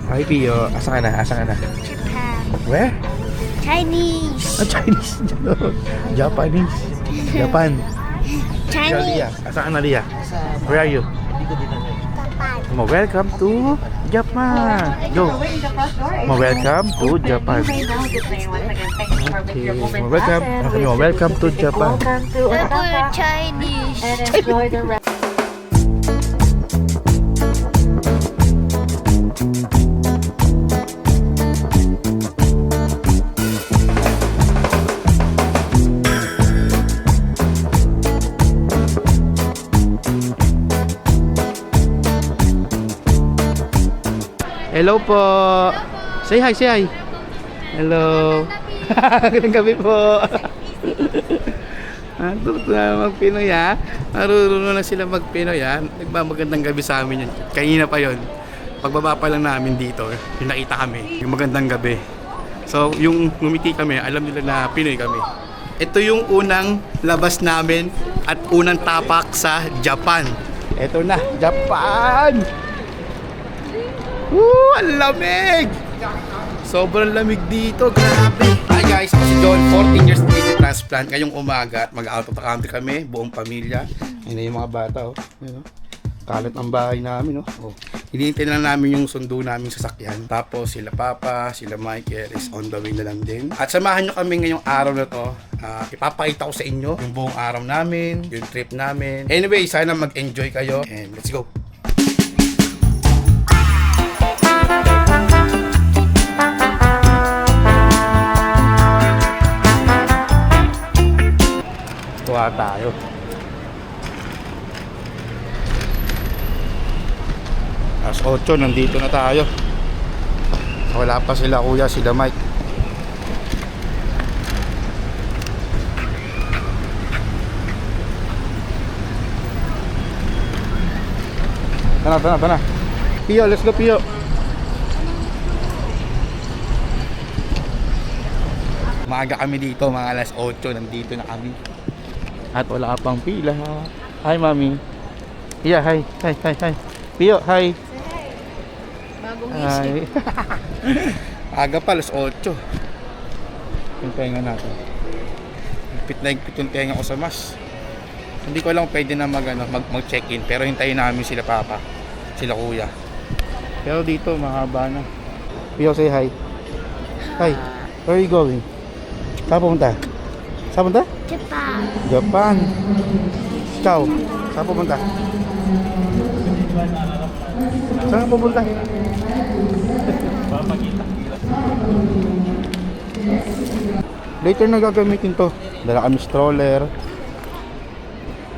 Hi, Pio. Asa ka na? Asa ka na? Japan. Where? Chinese. Chinese. Japanese. Japan. Chinese. Lia. Asa ka na, Lia? Where are you? Japan. Welcome to Japan. Go. Welcome to Japan. Okay. Welcome to Japan. Welcome Chinese. And enjoy the rest. Hello po. Say hi, say hi. Hello. Magandang gabi po. Natuto na mag-Pinoy ha. Marunong na sila mag-Pinoy ha. Nagmamagandang gabi sa amin yun. Kanina pa yon. Pagbaba pa lang namin dito, yung nakita kami, yung magandang gabi. So, yung ngumiti kami, alam nila na Pinoy kami. Ito yung unang labas namin at unang tapak sa Japan. Ito na, Japan! Woo! Ang lamig! Sobrang lamig dito, grabe! Hi guys, ako si John, 14 years kidney transplant. Ngayong umaga, mag-out of the country kami, buong pamilya. Yun na yung mga bata, oh. Yun, oh. Kalat ang bahay namin, oh. Hinihintay na lang namin yung sundo namin sasakyan. Tapos sila Papa, sila Michael is on the way na lang din. At samahan nyo kami ngayong araw na to. Ipapakita ko sa inyo yung buong araw namin, yung trip namin. Anyway, sana mag-enjoy kayo and let's go! Tuwa tayo. Alas 8, nandito na tayo. Wala pa sila kuya, sila Mike. Tana. Pio, let's go Pio. Maaga kami dito, mga alas 8, nandito na kami. At wala pang pila. Hi, Mami. Yeah, hi. Pio, hi. Bagong Hi. Aga pa, alas 8. Yung tenga natin. Higpit yung tenga ko sa mas. Hindi ko lang pwede na mag-check-in. Pero hintayin namin sila Papa, sila Kuya. Pero dito, mahaba na. Pio, say hi. Hi. Where are you going? Saan pumunta? Saan pumunta? Japan. Japan. Ikaw, saan pupunta? Saan ka pupunta? Later na gagamitin to. Dala kami stroller,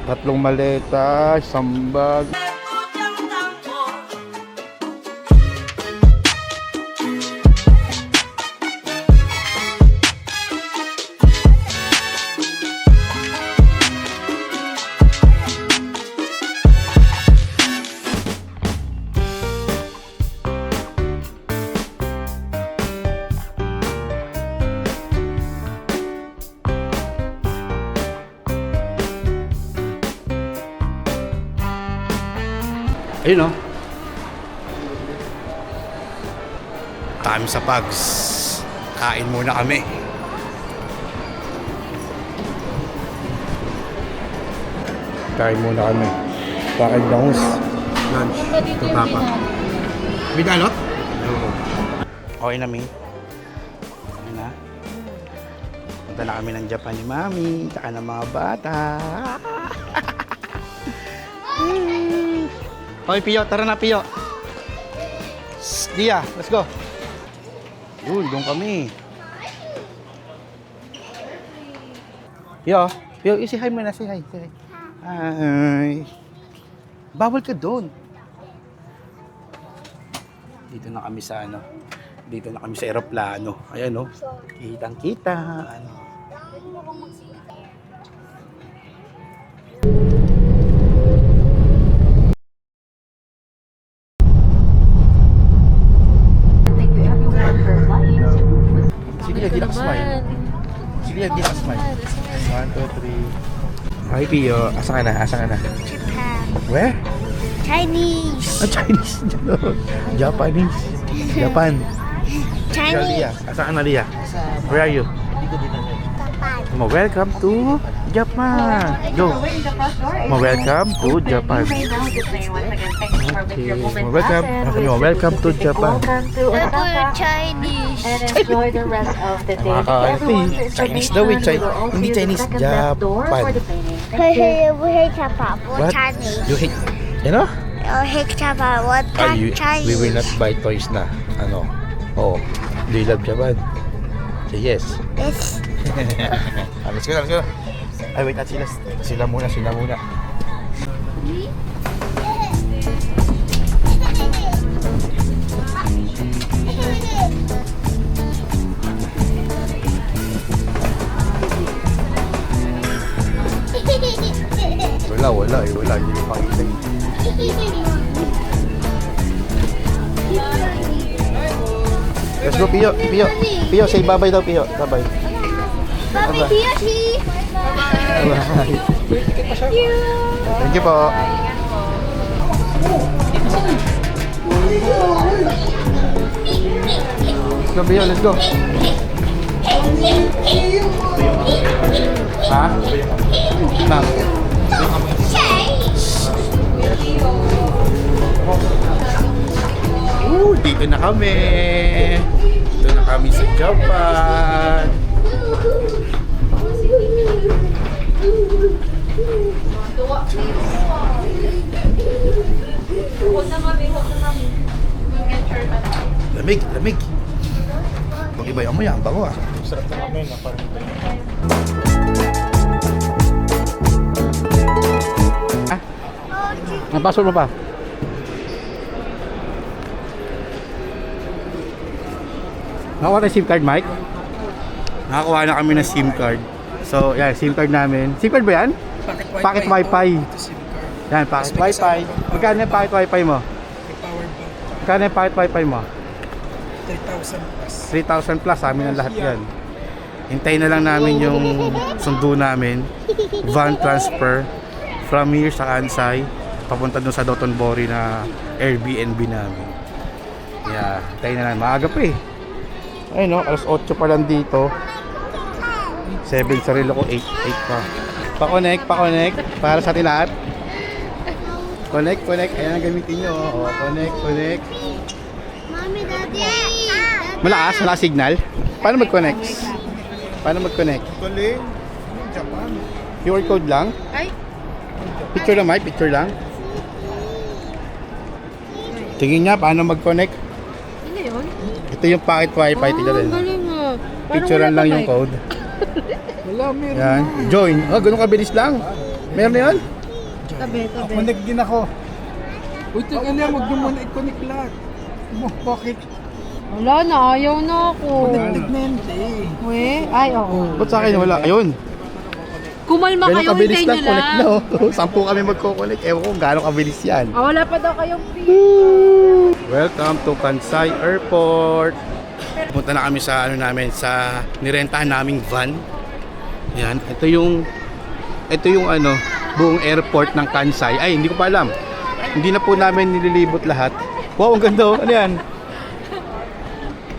3 maleta, 1 bag. Ayun o. Kami sa Pugs. Kain muna kami. Kain muna kami. Kain bangus. Lunch. Ito Papa. Bidalot? Oo. Okay na, Mi. Okay na. Punta na kami ng Japan ni Mami. Tsaka ng mga bata. Okay, Pio, tara na Pio. Dia, let's go. Yun, doon kami. Pio, say hi muna, say hi. Hi. Bawal ka doon. Dito na kami sa dito na kami sa eroplano. Ayan kitang-kita. Sige, di nakasmile. Sige, di nakasmile. 1, 2, 3. Hi, Pio. Asa ka na? Japan. Where? Chinese. Chinese. Japanese. Japan. Chinese. Lia. Asan ka na, Lia? Where are you? Japan. Welcome to Japan. Go. Welcome to Japan. Welcome to Japan. Welcome to Pepper Osaka Chinese. and enjoy the rest of the day. Everyone, please Chinese remain daw eh, standing. We'll Hindi see Chinese, the second left door Japan. for the painting. Hey, hey, we hate Japan. What What? Chinese? You hate, ano? Oh, hate Japan. What Chinese? We will not buy toys na. Ano? Oo. Do you love Japan? Say yes. Yes. Let's go, let's go. Ay, wait, at sila. Sila muna. Wala. Hindi ko pakita. Let's go, Pio. Pio, say bye-bye daw, Pio. Bye-bye. Bye, Yoshi. Thank you po. Let's go, Pio. Let's go. Ha? Ma'am. Dito na kami. Dito na kami sa Japan. Lamig. Mag-iba yung amoy, ang bango ah. Sarap na kami na parang Napasok mo pa? Nakakuha tayo SIM card, Mike? Nakakuha na kami ng SIM card. So, yan, SIM card namin. SIM card ba yan? Pocket Wi-Fi. Yan, pocket Wi-Fi. Magkano yung pocket Wi-Fi mo? Magkano yung pocket Wi-Fi mo? 3,000 plus. 3,000 plus, amin ang lahat yan. Hintayin na lang namin yung sundo namin. Van transfer from here sa Kansai papunta dun sa Dotonbori na Airbnb namin. Yeah, hintayin na lang. Maaga pa eh. Ayun no, alas 8 pa lang dito. 7 sarili ko, 8 pa. Pa-connect para sa atin lahat. Connect. Ayan ang gamitin nyo. O, connect. Mommy, Daddy. Malakas signal. Paano mag-connect? Galing. Japan. QR code lang? Ay. Picture lang, Mike. Picture lang. Tingin niya paano mag-connect. Ano yun? Ito yung pocket wifi. Tingnan din. Galing ah. Picturean lang yung code. Wala, meron. Yan. Join. Ganun kabilis lang. Meron na yun? Tabi. Connect din ako. Uy, tingnan niya, huwag niyo muna i-connect lahat. Bakit? Wala na, ayaw na ako. Connect na yun, eh. We? Ay, oo. Ba't sa akin wala? Ayun. Kumalma Ganun kayo, kabilis hintayin lang. nyo Connect lang. na. 10 kami magko-connect. Ewan ko kung gano'ng kabilis yan. Ah, wala pa daw kayong free. Welcome to Kansai Airport. Pumunta na kami sa sa nirentahan naming van. Yan, ito yung buong airport ng Kansai. Ay, hindi ko pa alam. Hindi na po namin nililibot lahat. Wow, ang ganda oh. Ano yan?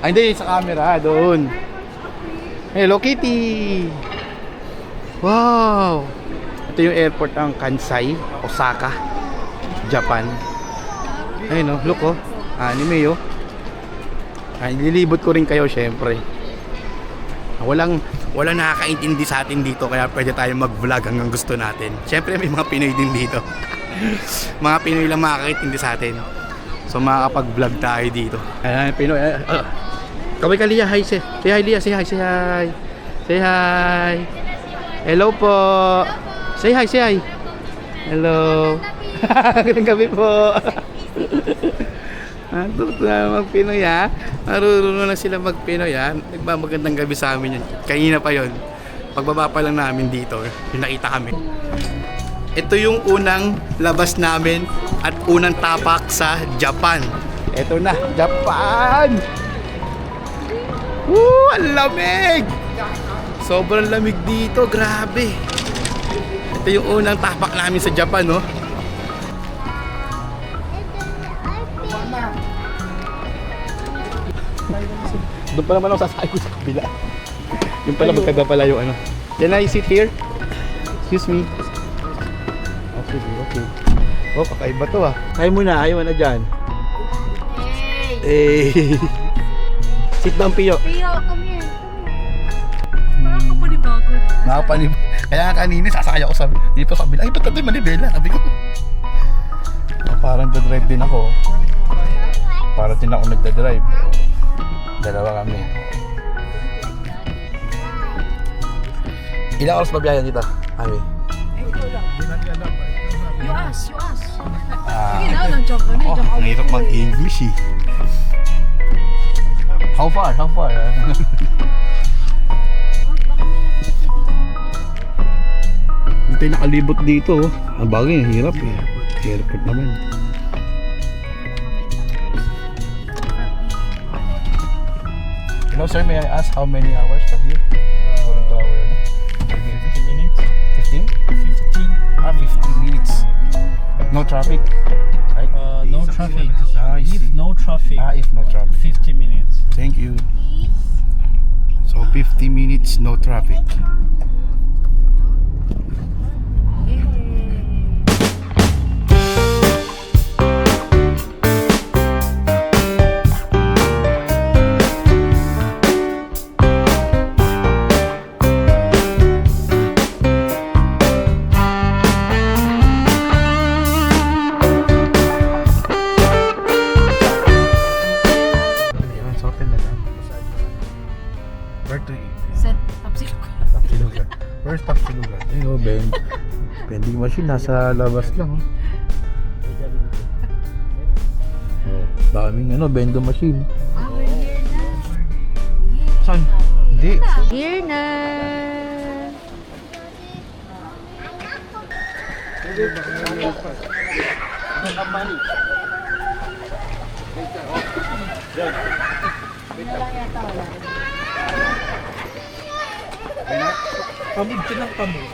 Ay, hindi, sa camera, doon. Hello Kitty. Wow. Ito yung airport ng Kansai, Osaka, Japan. Ayun oh, look oh. Anime oh. Ay, nililibot ko rin kayo syempre. Walang nakakaintindi sa atin dito kaya pwede tayong mag-vlog hanggang gusto natin. Syempre may mga Pinoy din dito. Mga Pinoy lang makakaintindi sa atin. So makakapag-vlog tayo dito. Ayan, Pinoy. Kaway ka Lia, hi. Say hi Lia, say hi. Say hi. Hello po. Say hi. Hello. Magandang gabi po. Tuto na mag-Pinoy ha. Marunong na sila mag-Pinoy ha. Nagmamagandang gabi sa amin yun. Kanina pa yun. Pagbaba pa lang namin dito, yung nakita kami. Ito yung unang labas namin at unang tapak sa Japan. Ito na, Japan! Woo! Ang lamig! Sobrang lamig dito, grabe. Ito yung unang tapak namin sa Japan, no? Doon pa naman ako sasakay ko sa kabila. Yung pala magkaiba pala yung ano. Can I sit here? Excuse me. Okay, okay. Oh, kakaiba to ah. Kaya muna, ayaw na dyan. Hey! Sit down, Pio. Pio, come here. Parang ka panibago. Nakapanib. Kaya nga kanina sasakay ako sa dito sa kabila. Ay, ba't natin manibela? Sabi ko. Oh, parang dadrive din ako. Para din ako nagdadrive. Dalawa kami. Ilang oras babiyayan dito? Ami? You ask. Ah, Sige na, nag-jump ka na. oh, ang hirap mag-English eh. How far? Hindi tayo nakalibot dito. Ang bagay, hirap eh. Airport naman. Hello sir, may I ask how many hours from here? Going to our 50 minutes. 15? 15. 15 minutes. No traffic, right? No traffic. I If see. no traffic, If no traffic. 50 minutes. Thank you. So 50 minutes, no traffic. Ayan, sa hotel na lang. Where to eat? Set, tapsilo ka. Tapsilugan. Where's Tapsilugan? Ayun o, vending machine nasa labas lang. Oh, daming vending machine. Saan? Hindi. Here na. Pamod dyan ang pamod.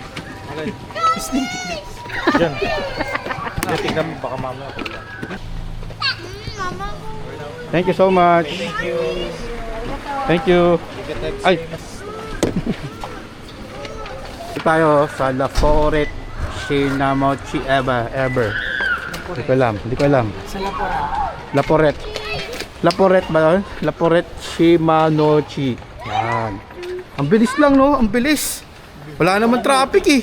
Diyan. Tingnan mo, baka mamaya. Thank you so much. Thank you. Ay. Tayo sa La Foret Shinamochi Ever. Hindi ko alam. Sa La Foret. La Foret ba yun? La Foret Shimanochi. Yan. Ang bilis lang no, ang bilis. Wala naman traffic eh.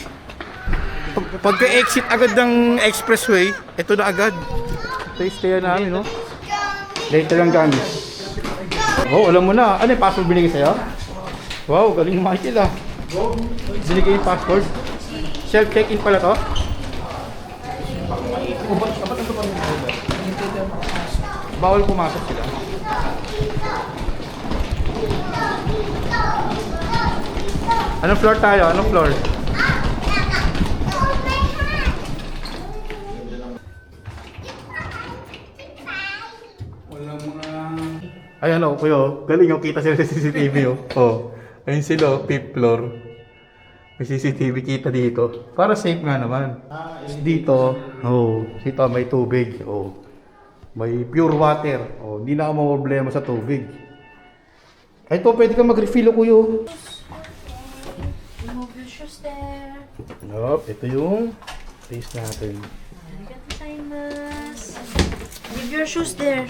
Pagka-exit agad ng expressway, ito na agad. Ito yung stay namin no. Later lang kami. Oh, alam mo na. Ano yung password binigay sa'yo? Wow, galing Michael ah. Binigay yung password. Self-check-in pala to? Bawal pumasok sila. Anong floor tayo? Anong floor? Ay ano, kuyo, galing yung kita sila sa CCTV oh. Oh, ayun sila, 5th floor. May CCTV kita dito. Para safe nga naman. Dito, dito may tubig. Oh. May pure water. Oh, hindi na ako problema sa tubig. Ay ito, pwede ka mag-refill kuyo. Remove your shoes there. Ito yung place natin. Leave your shoes there.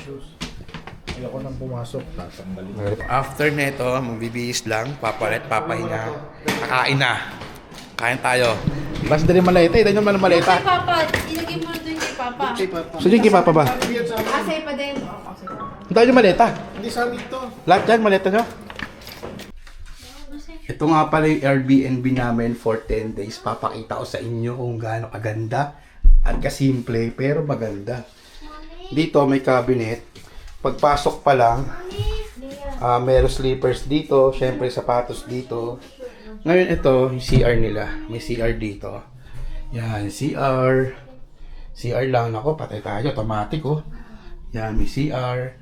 Ayoko nang pumasok, tatanggalin. After neto, magbibihis lang, papalit, papahinga, kakain na. Kain tayo. Basta dali maleta, dahil naman maleta. Kay Papa, ilagay mo doon kay Papa. So yung kay Papa ba? Asay pa din. Ang tayo yung maleta. Hindi sa amin to. Lahat yan, maleta nyo. Ito nga pala yung Airbnb namin for 10 days. Papakita ko sa inyo kung gaano kaganda at kasimple pero maganda. Dito may cabinet. Pagpasok pa lang, meron slippers dito, syempre sapatos dito. Ngayon ito, yung CR nila. May CR dito. Yan, CR. CR lang. Ako, patay tayo. Automatic oh. Yan, may CR.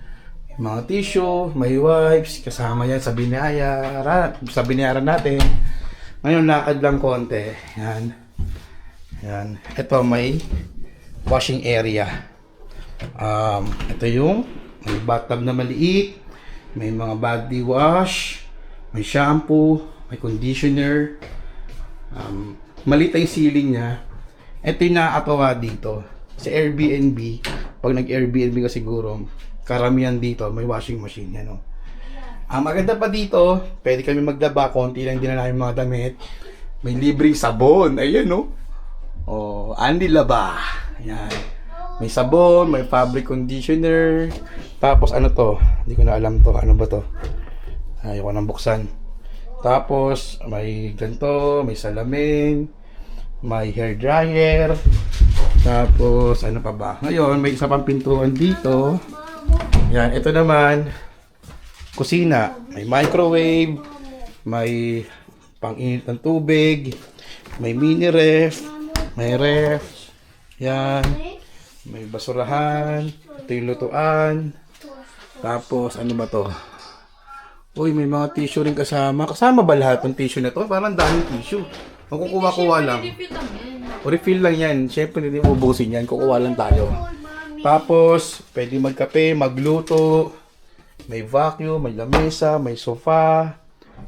May mga tissue, may wipes. Kasama yan sa binayaran natin. Ngayon, lakad lang konti. Yan. Yan. Ito, may washing area. Ito yung may bathtub na maliit. May mga body wash, may shampoo, may conditioner. Maliit yung ceiling niya. Ito yung nakakatawa dito. Sa Airbnb, pag nag-Airbnb ka siguro, karamihan dito, may washing machine. Yan, oh. Ang maganda pa dito, pwede kami maglaba, konti lang din na namin mga damit. May libreng sabon. Ayan, no? Oh, Andy Laba. Ayan. May sabon, may fabric conditioner. Tapos ano to? Hindi ko na alam to. Ano ba to? Ayoko nang buksan. Tapos may ganito, may salamin, may hair dryer. Tapos ano pa ba? Ngayon, may isa pang pintuan dito. Yan, ito naman kusina. May microwave, may pang-init ng tubig, may mini ref, may ref. Yan. May basurahan, ito yung lutuan. Tapos ano ba to? Uy, may mga tissue rin kasama. Kasama ba lahat ng tissue na to? Parang daming tissue. Kung kukuha-kuha lang. O refill lang yan. Siyempre hindi mo ubusin yan. Kukuha lang tayo. Tapos, pwede magkape, magluto. May vacuum, may lamesa, may sofa.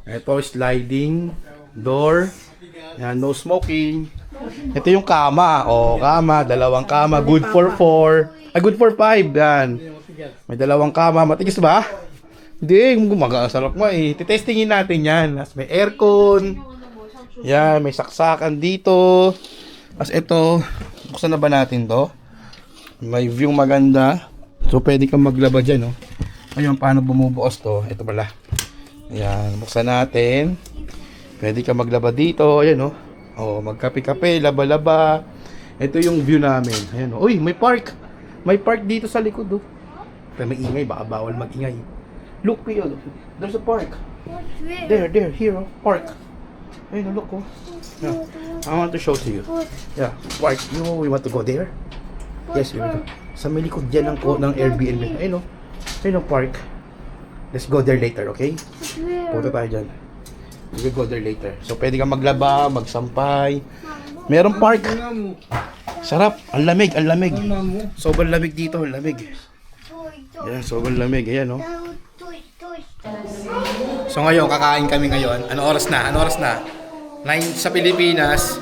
Ito, sliding door. Yan, no smoking. Ito yung kama. O, kama. Dalawang kama. Good for 4. Ay, good for 5. Yan. May dalawang kama. Matigas ba? Hindi. Sarap mo eh. Titestingin natin yan. As may aircon. Yan. May saksakan dito. As ito. Buksan na ba natin to? May view maganda. So, pwede kang maglaba dyan, oh. Ayun, paano bumubuos to? Ito pala. Ayan. Buksan natin. Pwede kang maglaba dito. Ayan, oh. Oh, magkape-kape, laba-laba. Ito yung view namin. Ayan, oh. Uy, may park. May park dito sa likod, oh. Pero may ingay, baka bawal mag-ingay. Look, Pio. There's a park. There, here, oh. Park. Ayun, look, oh. Yeah. I want to show to you. Yeah, park. You know, we want to go there? Yes, we want to. Sa may likod dyan ng Airbnb. Ayun, oh. Ayun, oh, park. Let's go there later, okay? Punta tayo dyan. We'll go there later. So, pwede kang maglaba, magsampay. Merong park. Sarap. Ang lamig, ang lamig. Sobrang lamig dito, ang lamig. Ayan, sobrang lamig. Ayan, oh. So, ngayon, kakain kami ngayon. Ano oras na? 9 sa Pilipinas.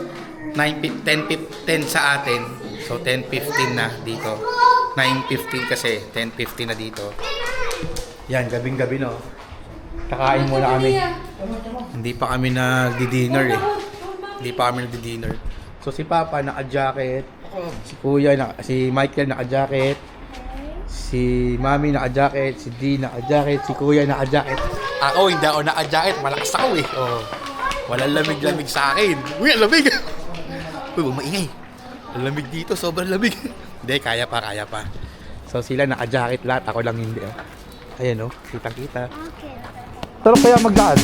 10 sa atin. So, 10:15 na dito. 9:15 kasi. 10:15 na dito. Yan, gabing-gabi, no? Kakain muna kami. Hindi pa kami nagdi-dinner eh. Hindi pa kami nagdi-dinner. So si Papa naka-jacket, si Kuya, si Michael naka-jacket, si Mami naka-jacket, si Dee naka-jacket, si Kuya naka-jacket. Ako hindi ako naka-jacket, malakas ako eh. Oh. Walang lamig-lamig sa akin. Uy, ang lamig! Uy, maingay. Ang lamig dito, sobrang lamig. Hindi, kaya pa. So sila naka-jacket lahat, ako lang hindi. Ayan, oh, kitang-kita. Pero kaya magdaan.